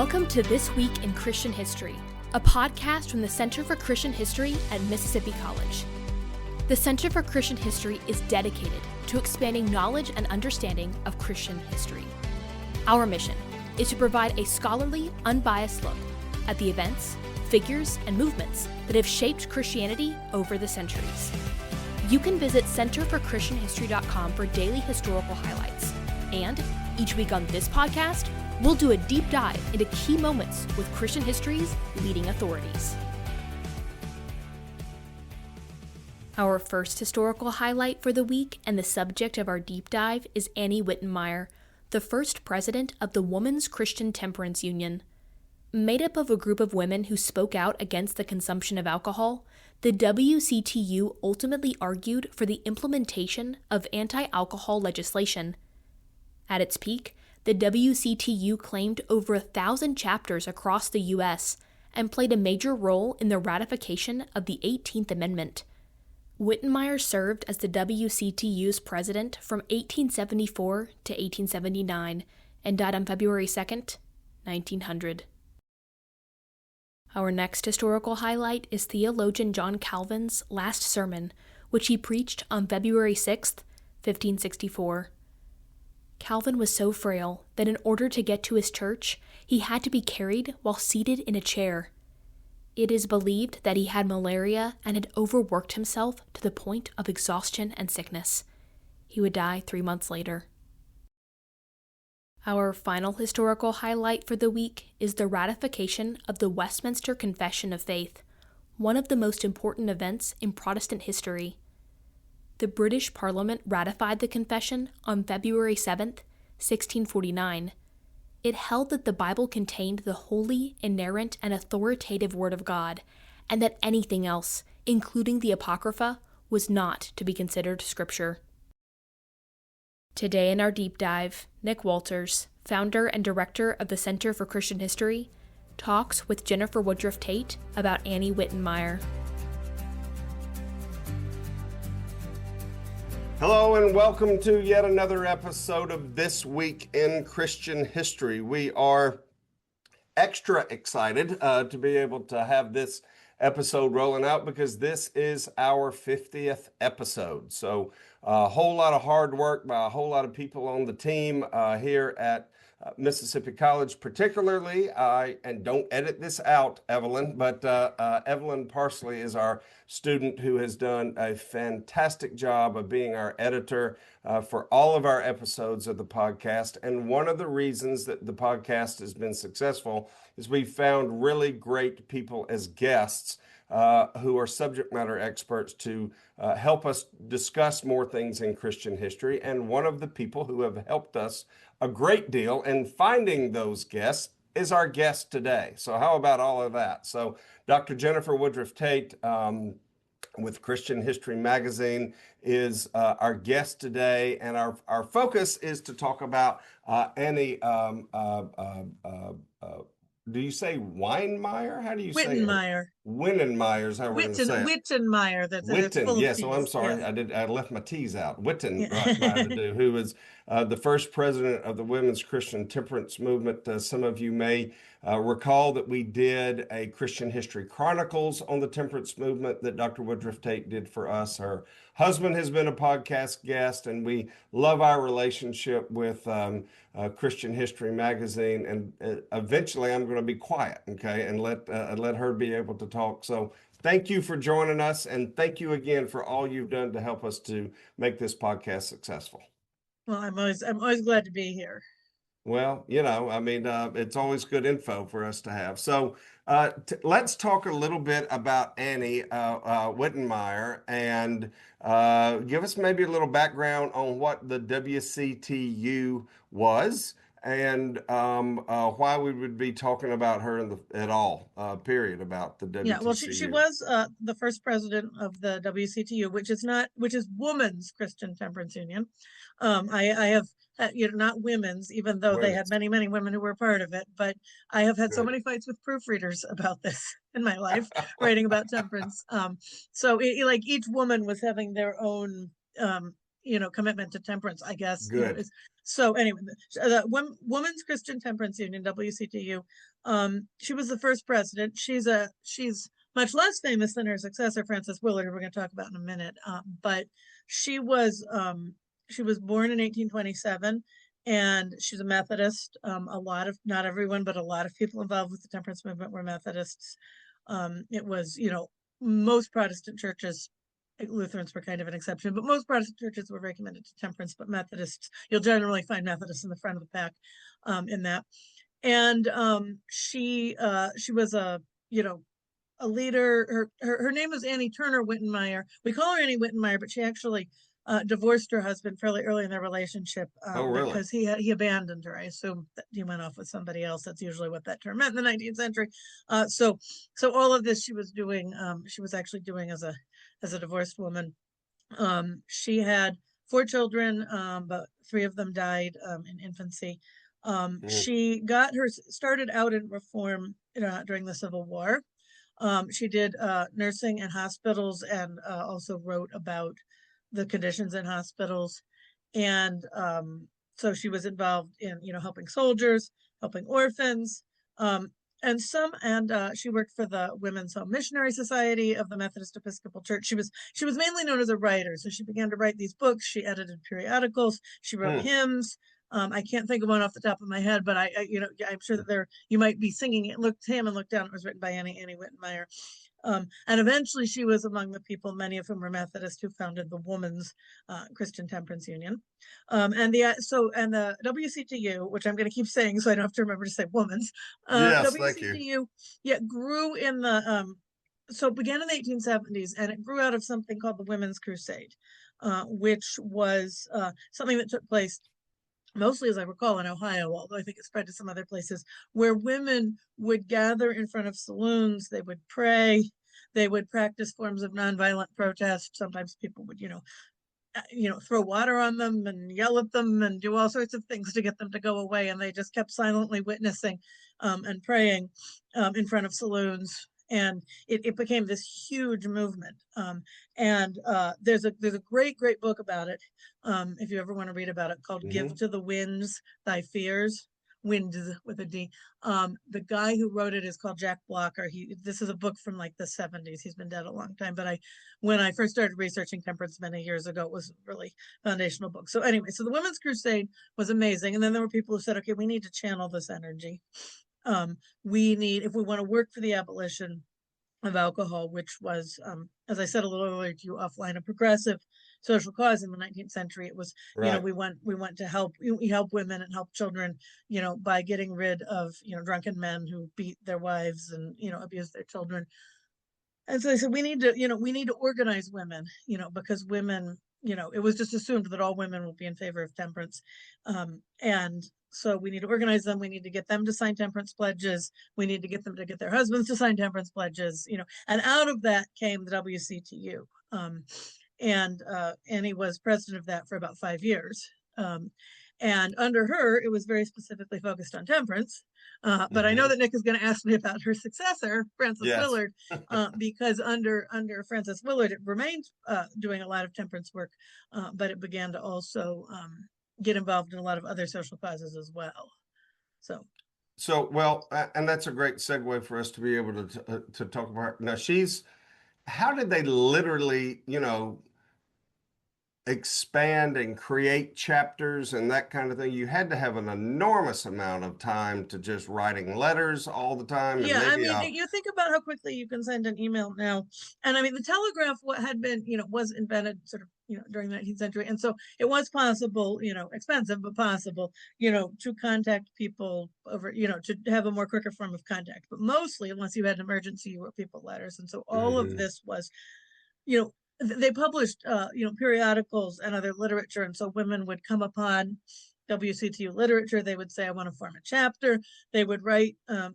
Welcome to This Week in Christian History, a podcast from the Center for Christian History at Mississippi College. The Center for Christian History is dedicated to expanding knowledge and understanding of Christian history. Our mission is to provide a scholarly, unbiased look at the events, figures, and movements that have shaped Christianity over the centuries. You can visit centerforchristianhistory.com for daily historical highlights. And each week on this podcast, we'll do a deep dive into key moments with Christian history's leading authorities. Our first historical highlight for the week and the subject of our deep dive is Annie Wittenmyer, the first president of the Women's Christian Temperance Union. Made up of a group of women who spoke out against the consumption of alcohol, the WCTU ultimately argued for the implementation of anti-alcohol legislation. At its peak, the WCTU claimed over 1,000 chapters across the U.S. and played a major role in the ratification of the 18th Amendment. Wittenmyer served as the WCTU's president from 1874 to 1879 and died on February 2, 1900. Our next historical highlight is theologian John Calvin's last sermon, which he preached on February 6, 1564. Calvin was so frail that in order to get to his church, he had to be carried while seated in a chair. It is believed that he had malaria and had overworked himself to the point of exhaustion and sickness. He would die 3 months later. Our final historical highlight for the week is the ratification of the Westminster Confession of Faith, one of the most important events in Protestant history. The British Parliament ratified the confession on February 7, 1649. It held that the Bible contained the holy, inerrant, and authoritative Word of God, and that anything else, including the Apocrypha, was not to be considered Scripture. Today in our deep dive, Nick Walters, founder and director of the Center for Christian History, talks with Jennifer Woodruff Tait about Annie Wittenmyer. Hello and welcome to yet another episode of This Week in Christian History. We are extra excited to be able to have this episode rolling out because this is our 50th episode. So a whole lot of hard work by a whole lot of people on the team here at Mississippi College, particularly, and don't edit this out, Evelyn, but Evelyn Parsley is our student who has done a fantastic job of being our editor for all of our episodes of the podcast. And one of the reasons that the podcast has been successful is we found really great people as guests who are subject matter experts to help us discuss more things in Christian history. And one of the people who have helped us a great deal in finding those guests is our guest today. So how about all of that? So Dr. Jennifer Woodruff Tait with Christian History Magazine is our guest today. And our focus is to talk about Annie, do you say Wittenmyer? How do you say it? Wittenmyer is how we're going to say it. Wittenmyer. Witten, yes. T's. Oh, I'm sorry. Yeah. I left my T's out. Witten, right, who was the first president of the Women's Christian Temperance Movement. Some of you may recall that we did a Christian History Chronicles on the temperance movement that Dr. Woodruff Tait did for us. Her husband has been a podcast guest, and we love our relationship with Christian History Magazine. And eventually I'm going to be quiet, okay, and let her be able to talk. So thank you for joining us, and thank you again for all you've done to help us to make this podcast successful. Well, I'm always glad to be here. Well, it's always good info for us to have. So let's talk a little bit about Annie Wittenmyer and give us maybe a little background on what the WCTU was and why we would be talking about her at all, about the WCTU. Yeah, well, she was the first president of the WCTU, which is Women's Christian Temperance Union. I have not women's, even though they had many women who were part of it. But I have had so many fights with proofreaders about this in my life, writing about temperance. So each woman was having their own commitment to temperance, I guess. Good. So anyway, the Women's Christian Temperance Union, WCTU, She was the first president. She's much less famous than her successor, Frances Willard, who we're going to talk about in a minute. But she was born in 1827, and she's a Methodist. Not everyone, but a lot of people involved with the temperance movement were Methodists. It was, most Protestant churches, Lutherans were kind of an exception, but most Protestant churches were very committed to temperance, but Methodists, you'll generally find Methodists in the front of the pack in that. And she was a leader. Her name was Annie Turner Wittenmyer. We call her Annie Wittenmyer, but she actually divorced her husband fairly early in their relationship really? because he abandoned her. I assume that he went off with somebody else. That's usually what that term meant in the 19th century. So all of this she was doing. She was actually doing as a divorced woman. She had 4 children, but 3 of them died in infancy. She started out in reform during the Civil War. She did nursing in hospitals and also wrote about the conditions in hospitals. And so she was involved in, helping soldiers, helping orphans, and she worked for the Women's Home Missionary Society of the Methodist Episcopal Church. She was mainly known as a writer, so she began to write these books. She edited periodicals. She wrote hymns. I can't think of one off the top of my head, but I'm sure that you might be singing it. Look to him and look down. It was written by Annie Wittenmyer. And eventually she was among the people, many of whom were Methodist, who founded the Women's Christian Temperance Union. And the WCTU, which I'm going to keep saying so I don't have to remember to say women's. Yes, WCTU, thank you. Grew in it began in the 1870s, and it grew out of something called the Women's Crusade, which was something that took place mostly, as I recall, in Ohio, although I think it spread to some other places, where women would gather in front of saloons. They would pray. They would practice forms of nonviolent protest. Sometimes people would, throw water on them and yell at them and do all sorts of things to get them to go away. And they just kept silently witnessing and praying in front of saloons. And it became this huge movement. And there's a great book about it, if you ever want to read about it, called Give to the Winds Thy Fears. Winds with a D. The guy who wrote it is called Jack Blocker. This is a book from like the 70s. He's been dead a long time, but when I first started researching temperance many years ago, it was a really foundational book. So anyway, so the Women's Crusade was amazing. And then there were people who said, okay, we need to channel this energy. If we want to work for the abolition of alcohol, which was, as I said a little earlier to you offline, a progressive social cause in the 19th century. It was, right. we want to help women and help children, by getting rid of, drunken men who beat their wives and, abuse their children. And so they said, we need to organize women, because women, it was just assumed that all women would be in favor of temperance. And so we need to organize them. We need to get them to sign temperance pledges. We need to get them to get their husbands to sign temperance pledges, and out of that came the WCTU. And Annie was president of that for about 5 years. And under her, it was very specifically focused on temperance. But I know that Nick is going to ask me about her successor, Frances Willard, because under Frances Willard, it remained doing a lot of temperance work, but it began to also get involved in a lot of other social causes as well. So well, and that's a great segue for us to be able to talk about her. Now, how did they literally, expand and create chapters and that kind of thing? You had to have an enormous amount of time to just writing letters all the time. And you think about how quickly you can send an email now. And the telegraph was invented sort of, during the 19th century. And so it was possible, expensive, but possible, to contact people over, to have a more quicker form of contact. But mostly, unless you had an emergency, you wrote people letters. And so all of this was, they published, periodicals and other literature. And so women would come upon WCTU literature. They would say, I want to form a chapter. They would write, to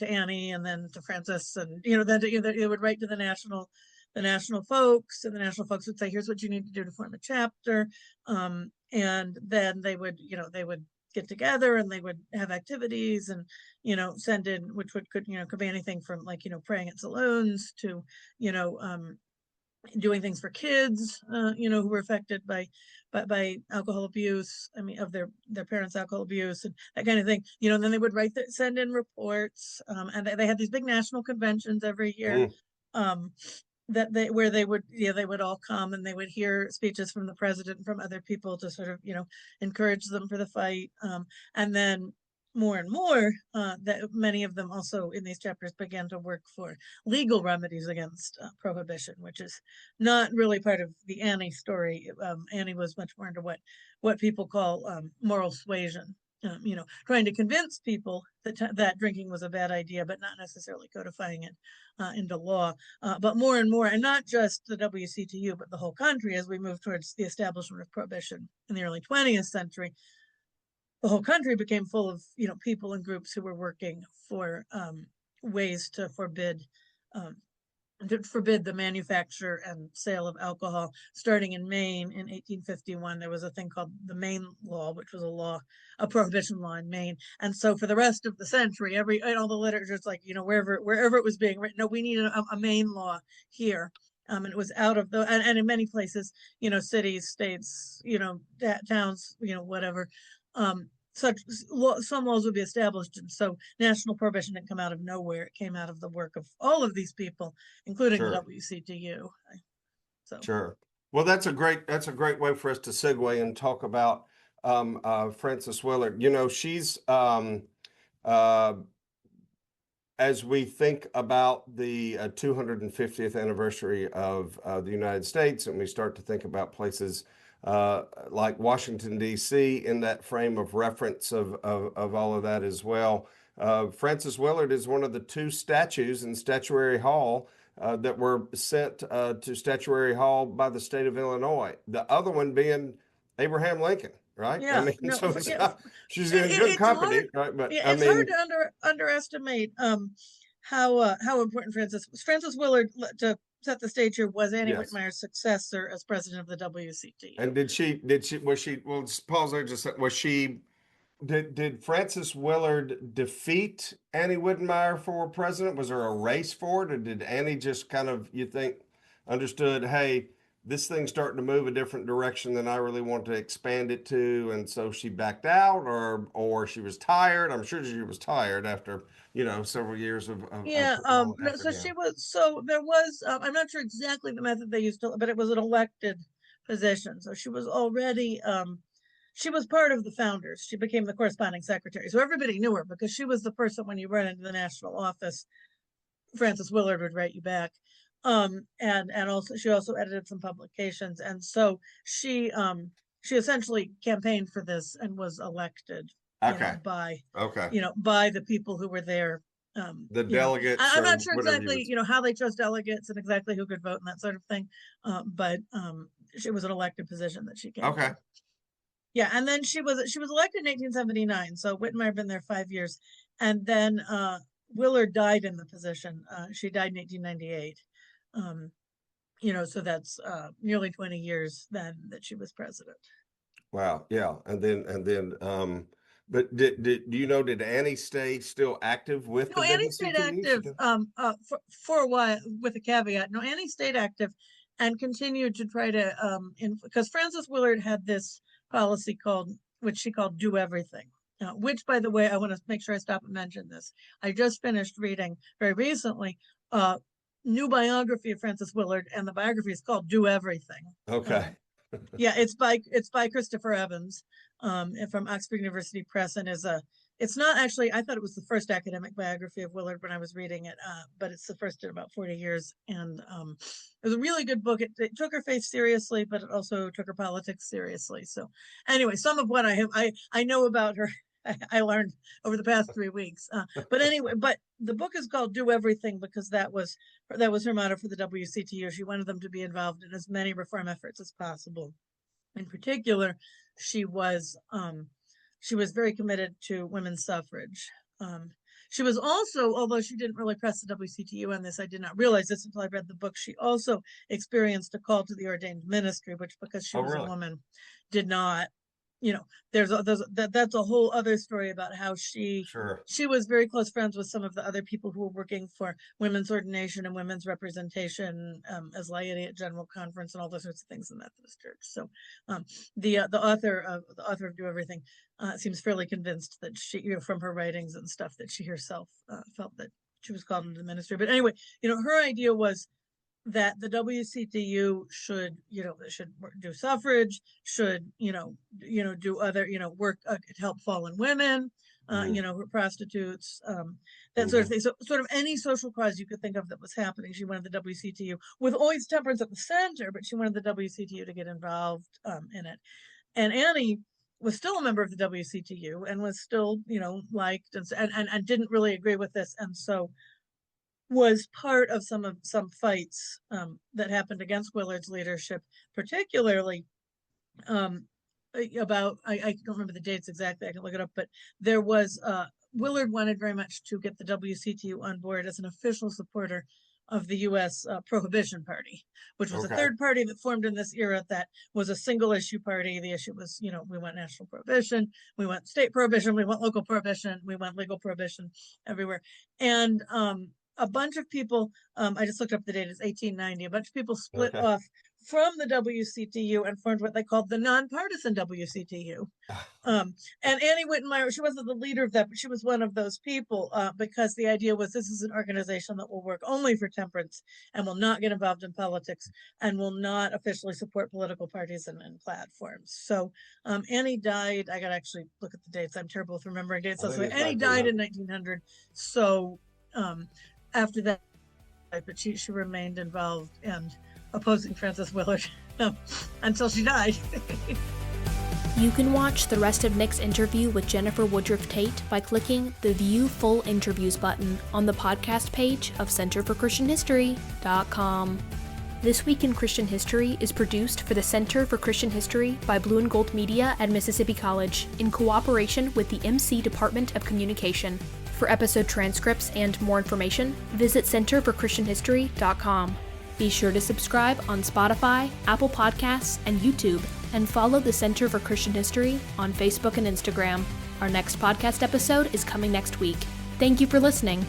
Annie and then to Frances, and, then they would write to the national folks, and the national folks would say, here's what you need to do to form a chapter. And then they would get together and they would have activities and, send in, which could be anything from praying at saloons to, doing things for kids, who were affected by alcohol abuse. I mean, of their parents' alcohol abuse and that kind of thing. And then they would send in reports, and they had these big national conventions every year. Mm. Where they would all come and they would hear speeches from the president and from other people to sort of encourage them for the fight, and then more and more, that many of them also in these chapters began to work for legal remedies against prohibition, which is not really part of the Annie story. Annie was much more into what people call moral suasion. Trying to convince people that drinking was a bad idea, but not necessarily codifying it into law. But more and more, and not just the WCTU, but the whole country, as we move towards the establishment of prohibition in the early 20th century, the whole country became full of people and groups who were working for ways to forbid the manufacture and sale of alcohol. Starting in Maine in 1851, there was a thing called the Maine Law, which was a prohibition law in Maine. And so for the rest of the century, all the literature is like, wherever it was being written, no, we need a Maine law here. And it was out of and in many places, cities, states, towns, whatever, some laws would be established. And so national prohibition didn't come out of nowhere. It came out of the work of all of these people, including the WCTU. Sure. Well, that's a great way for us to segue and talk about Frances Willard. She's as we think about the 250th anniversary of the United States, and we start to think about places like Washington, D.C. in that frame of reference of all of that as well. Frances Willard is one of the 2 statues in Statuary Hall that were sent to Statuary Hall by the state of Illinois. The other one being Abraham Lincoln, right? Yeah, she's in good company, right? But it's hard to underestimate how important Frances Willard, to set the stage here, was Annie Wittenmyer's successor as president of the WCTU. And did Frances Willard defeat Annie Wittenmyer for president? Was there a race for it, or did Annie just kind of, you think, understood, hey, this thing's starting to move a different direction than I really want to expand it to, and so she backed out, or she was tired? I'm sure she was tired after several years of there was I'm not sure exactly the method they used, but it was an elected position. So she was already she was part of the founders. She became the corresponding secretary, so everybody knew her because she was the person, when you run into the national office, Frances Willard would write you back. And also she also edited some publications, and so she essentially campaigned for this and was elected by the people who were there. The delegates. I'm not sure exactly how they chose delegates and exactly who could vote and that sort of thing, but it was an elected position that she came to. Yeah, and then she was elected in 1879. So Wittenmyer had been there 5 years, and then Willard died in the position. She died in 1898. So that's nearly 20 years then that she was president. Wow. Yeah. And then but did Annie stay still active with the Annie stayed active for a while, with a caveat. No, Annie stayed active and continued to try to because Frances Willard had this policy which she called do everything, which, by the way, I want to make sure I stop and mention this. I just finished reading very recently new biography of Frances Willard, and the biography is called Do Everything. Okay. Yeah, it's by Christopher Evans from Oxford University Press, and it's not actually, I thought it was the first academic biography of Willard when I was reading it, but it's the first in about 40 years. And it was a really good book. It took her faith seriously, but it also took her politics seriously. So anyway, some of what I know about her, I learned over the past 3 weeks. But anyway, but the book is called Do Everything because that was her motto for the WCTU. She wanted them to be involved in as many reform efforts as possible. In particular, she was very committed to women's suffrage. She was also, although she didn't really press the WCTU on this, I did not realize this until I read the book, she also experienced a call to the ordained ministry, which, because she was a woman, did not that's a whole other story about how she was very close friends with some of the other people who were working for women's ordination and women's representation as laity at General Conference and all those sorts of things in the Methodist Church. So the author of Do Everything seems fairly convinced that she, from her writings and stuff, that she herself felt that she was called into the ministry. But anyway, her idea was that the WCTU should do suffrage, should do other work help fallen women, prostitutes, that sort of thing. So sort of any social cause you could think of that was happening, she wanted the WCTU, with always temperance at the center, but she wanted the WCTU to get involved in it. And Annie was still a member of the WCTU and was still liked and didn't really agree with this, and so was part of some fights that happened against Willard's leadership, particularly about, I don't remember the dates exactly, I can look it up, but there was, Willard wanted very much to get the WCTU on board as an official supporter of the U.S. Prohibition Party, which was a third party that formed in this era that was a single issue party. The issue was, we want national prohibition, we want state prohibition, we want local prohibition, we want legal prohibition everywhere. And a bunch of people, I just looked up the date, it's 1890, a bunch of people split off from the WCTU and formed what they called the nonpartisan WCTU. And Annie Wittenmyer, she wasn't the leader of that, but she was one of those people because the idea was this is an organization that will work only for temperance and will not get involved in politics and will not officially support political parties and platforms. So Annie died, I got to actually look at the dates, I'm terrible with remembering dates. So Annie died in 1900. So after that, but she remained involved and opposing Frances Willard until she died. You can watch the rest of Nick's interview with Jennifer Woodruff Tait by clicking the View Full Interviews button on the podcast page of centerforchristianhistory.com. This Week in Christian History is produced for the Center for Christian History by Blue and Gold Media at Mississippi College in cooperation with the MC Department of Communication. For episode transcripts and more information, visit centerforchristianhistory.com. Be sure to subscribe on Spotify, Apple Podcasts, and YouTube, and follow the Center for Christian History on Facebook and Instagram. Our next podcast episode is coming next week. Thank you for listening.